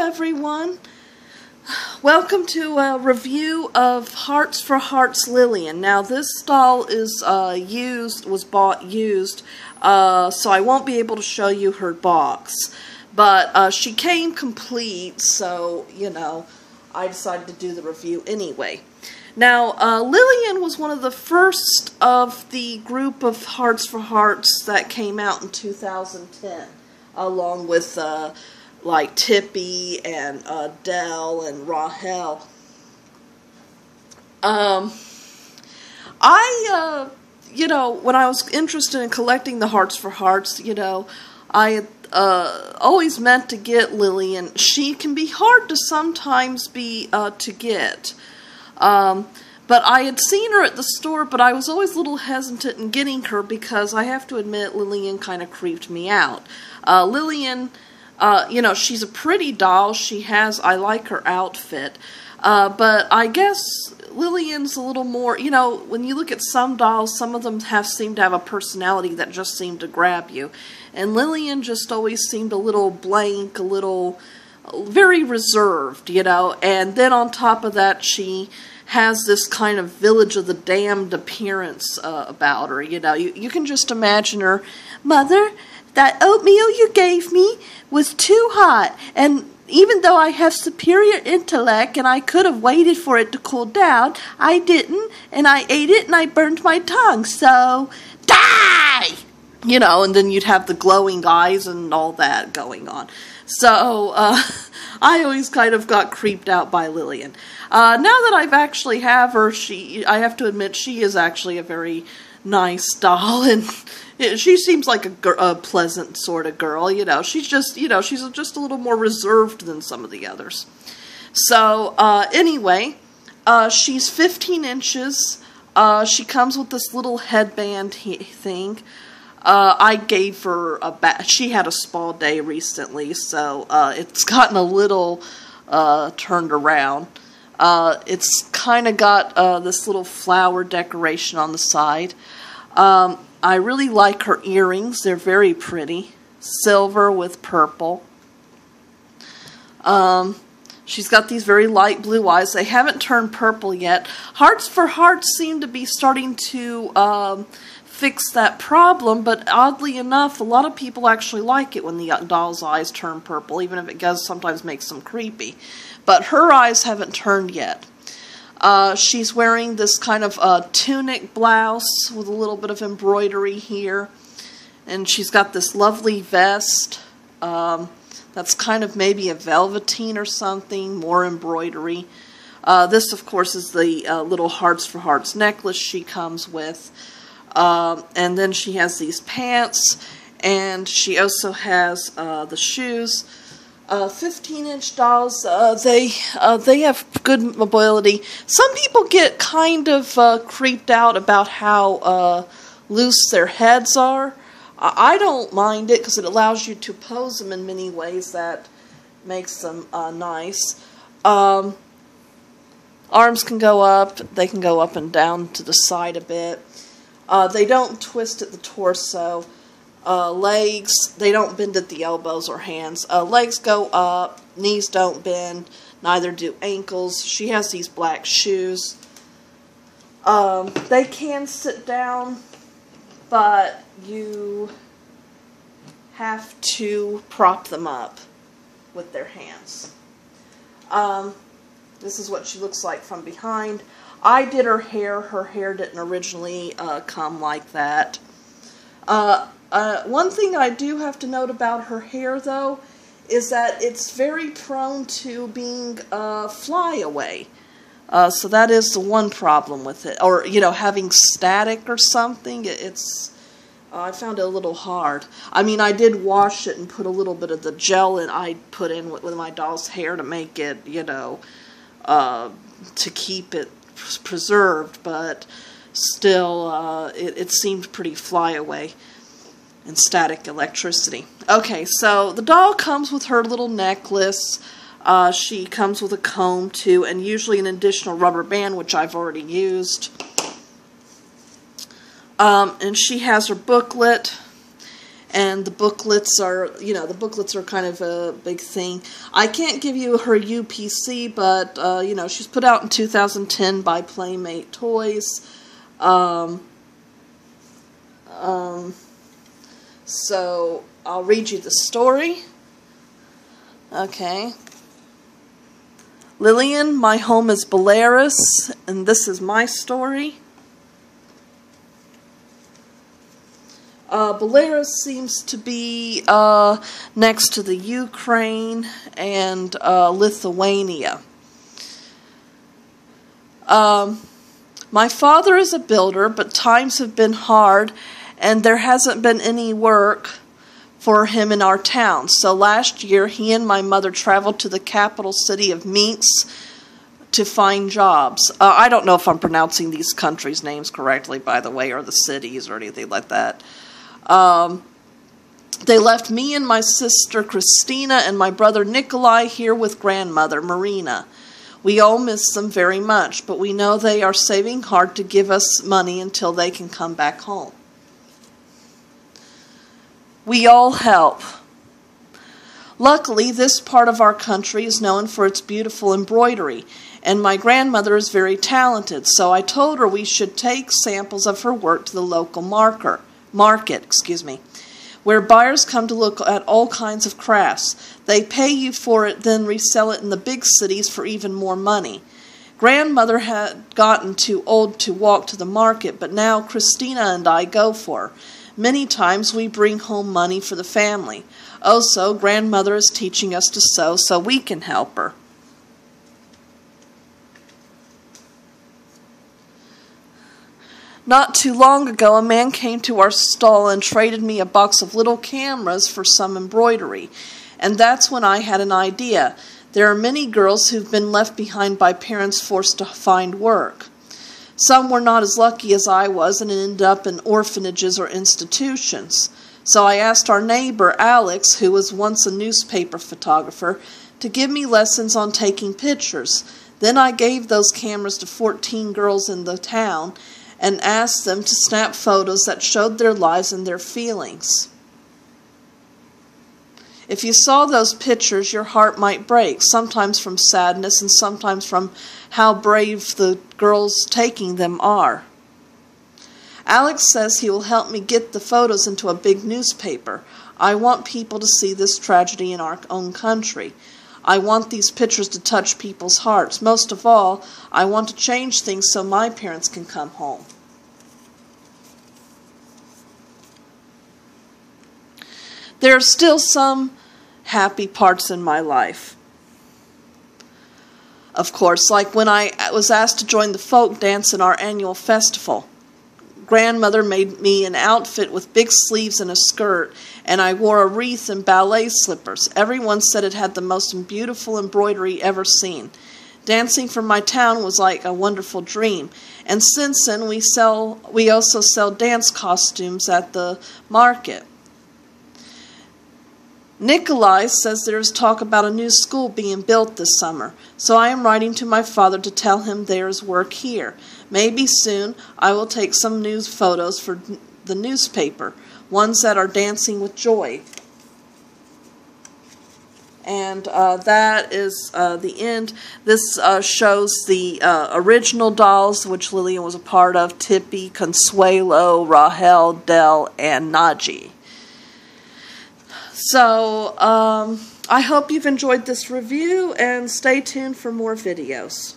everyone. Welcome to a review of Hearts for Hearts Lilian. Now this doll is was bought used, so I won't be able to show you her box. But she came complete, so, you know, I decided to do the review anyway. Now, Lilian was one of the first of the group of Hearts for Hearts that came out in 2010, along with, like, Tippy and Dell and Rahel. You know, when I was interested in collecting the Hearts for Hearts, you know, I had always meant to get Lilian. She can be hard to sometimes be to get. But I had seen her at the store, but I was always a little hesitant in getting her because I have to admit Lilian kind of creeped me out. Lilian, you know, she's a pretty doll. I like her outfit. But I guess Lilian's a little more, you know, when you look at some dolls, some of them seem to have a personality that just seem to grab you. And Lilian just always seemed a little blank, a little, very reserved, you know. And then on top of that, she has this kind of Village of the Damned appearance about her, you know. You can just imagine her, "Mother, that oatmeal you gave me was too hot, and even though I have superior intellect and I could have waited for it to cool down, I didn't, and I ate it and I burned my tongue, so die!" You know, and then you'd have the glowing eyes and all that going on. So, I always kind of got creeped out by Lilian. Now that I've actually have her, I have to admit, she is actually a very nice doll, and she seems like a pleasant sort of girl, you know. She's just, you know, she's just a little more reserved than some of the others. So, anyway, she's 15 inches. She comes with this little headband thing. I gave her she had a spa day recently, so it's gotten a little turned around. It's kind of got this little flower decoration on the side. I really like her earrings. They're very pretty. Silver with purple. She's got these very light blue eyes. They haven't turned purple yet. Hearts for Hearts seem to be starting to fix that problem, but oddly enough, a lot of people actually like it when the doll's eyes turn purple, even if it does sometimes make them creepy. But her eyes haven't turned yet. She's wearing this kind of tunic blouse with a little bit of embroidery here. And she's got this lovely vest that's kind of maybe a velveteen or something, more embroidery. This, of course, is the little Hearts for Hearts necklace she comes with. And then she has these pants, and she also has the shoes. 15-inch dolls, they have good mobility. Some people get kind of creeped out about how loose their heads are. I don't mind it because it allows you to pose them in many ways that makes them nice. Arms can go up. They can go up and down to the side a bit. They don't twist at the torso. Legs, they don't bend at the elbows or hands. Legs go up, knees don't bend, neither do ankles. She has these black shoes. They can sit down, but you have to prop them up with their hands. This is what she looks like from behind. I did her hair. Her hair didn't originally come like that. One thing I do have to note about her hair, though, is that it's very prone to being flyaway. So that is the one problem with it. Or, you know, having static or something. I found it a little hard. I mean, I did wash it and put a little bit of the gel I put in with my doll's hair to make it, you know, to keep it preserved, but still, it seemed pretty flyaway and static electricity. Okay, so the doll comes with her little necklace. She comes with a comb too, and usually an additional rubber band, which I've already used. And she has her booklet, And the booklets are, the booklets are kind of a big thing. I can't give you her UPC, but, she's put out in 2010 by Playmate Toys. So, I'll read you the story. Okay. Lilian, my home is Belarus, and this is my story. Belarus seems to be next to the Ukraine and Lithuania. My father is a builder, but times have been hard, and there hasn't been any work for him in our town. So last year, he and my mother traveled to the capital city of Minsk to find jobs. I don't know if I'm pronouncing these countries' names correctly, by the way, or the cities or anything like that. They left me and my sister Christina and my brother Nikolai here with grandmother Marina. We all miss them very much, but we know they are saving hard to give us money until they can come back home. We all help. Luckily, this part of our country is known for its beautiful embroidery, and my grandmother is very talented, so I told her we should take samples of her work to the local market, where buyers come to look at all kinds of crafts. They pay you for it, then resell it in the big cities for even more money. Grandmother had gotten too old to walk to the market, but now Christina and I go for her. Many times we bring home money for the family. Also, grandmother is teaching us to sew so we can help her. Not too long ago, a man came to our stall and traded me a box of little cameras for some embroidery. And that's when I had an idea. There are many girls who've been left behind by parents forced to find work. Some were not as lucky as I was and ended up in orphanages or institutions. So I asked our neighbor, Alex, who was once a newspaper photographer, to give me lessons on taking pictures. Then I gave those cameras to 14 girls in the town and asked them to snap photos that showed their lives and their feelings. If you saw those pictures, your heart might break, sometimes from sadness and sometimes from how brave the girls taking them are. Alex says he will help me get the photos into a big newspaper. I want people to see this tragedy in our own country. I want these pictures to touch people's hearts. Most of all, I want to change things so my parents can come home. There are still some happy parts in my life. Of course, like when I was asked to join the folk dance in our annual festival. Grandmother made me an outfit with big sleeves and a skirt, and I wore a wreath and ballet slippers. Everyone said it had the most beautiful embroidery ever seen. Dancing for my town was like a wonderful dream. And since then, we also sell dance costumes at the market. Nikolai says there is talk about a new school being built this summer, so I am writing to my father to tell him there is work here. Maybe soon I will take some news photos for the newspaper, ones that are dancing with joy. And that is the end. This shows the original dolls, which Lilian was a part of: Tippy, Consuelo, Rahel, Del, and Naji. So, I hope you've enjoyed this review, and stay tuned for more videos.